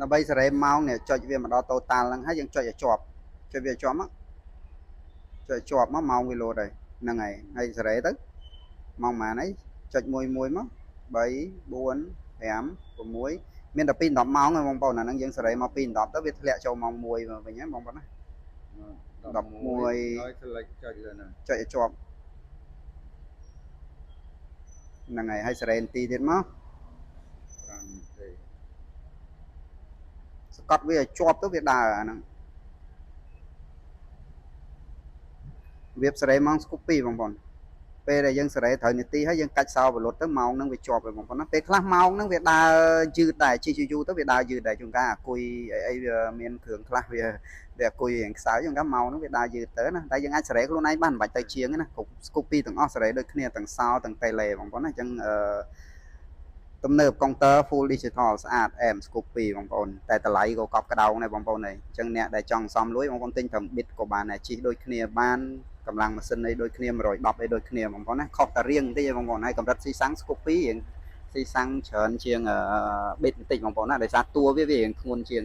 ដើម្បីសេរីម៉ោងនេះចុចវាមកដល់ total ហ្នឹងហើយយើងចុចឲ្យជាប់ចុចវាជាប់មកចុចជាប់មកម៉ោងវាលោតហ្នឹងហើយសេរីទៅម៉ោងប៉ុន្មានហើយចុចមួយមក3 4 5 6មានតែ2 10ម៉ោងហ្នឹងបងប្អូនអាហ្នឹងយើងសេរីមក2 10ទៅវាធ្លាក់ចូលម៉ោង1វិញហ្នឹងបងប្អូនណា11ហើយ select ចុចលើហ្នឹងចុចឲ្យជាប់ហ្នឹងហើយសេរីនាទីទៀតមក5នាទីសកត់វាឲ្យជាប់ទៅវាដើរអាហ្នឹងវាសេរីម៉ោងស្គប់2បងប្អូនពេលដែលយើងសេរីត្រូវនាទីហើយយើងកាច់សោបលុតទៅម៉ោងហ្នឹងវាជាប់ហើយបងប្អូនណាពេលខ្លះម៉ោងហ្នឹងវាដើរយឺតដែរជិះយូរទៅវាដើរយឺតដែរជួនកាលអាគុយអីវាមានគ្រឿងខ្លះវាអាគុយរៀងខ្សោយជួនកាលម៉ោងហ្នឹងវាដើរយឺតទៅណាតែយើងអាចសេរីខ្លួនឯងបានមិនបាច់ទៅជាងណាគ្រប់ស្គប់2ទាំងអស់សេរីដូចគ្នាទាំងសោទាំងតេឡេបងប្អូនណាអញ្ចឹងទំនើបកុងទ័រ full digital ស្អាតអែមស្គប់2បងប្អូនតែតម្លៃក៏កប់ក្តោងដែរបងប្អូនអីអញ្ចឹងអ្នកដែលចង់សំលួយបងប្អូនទិញត្រឹម bit ក៏បានដែរជិះដូចគ្នាបានកម្លាំងម៉ាស៊ីនអីដូចគ្នា110អីដូចគ្នាបងប្អូនណាខុសតែរៀងបន្តិចឯងបងប្អូនហើយកម្រិតស៊ីសាំងស្គប់2រៀងស៊ីសាំងច្រើនជាង bit បន្តិចបងប្អូនណាដោយសារតួវារៀងធ្ងន់ជាង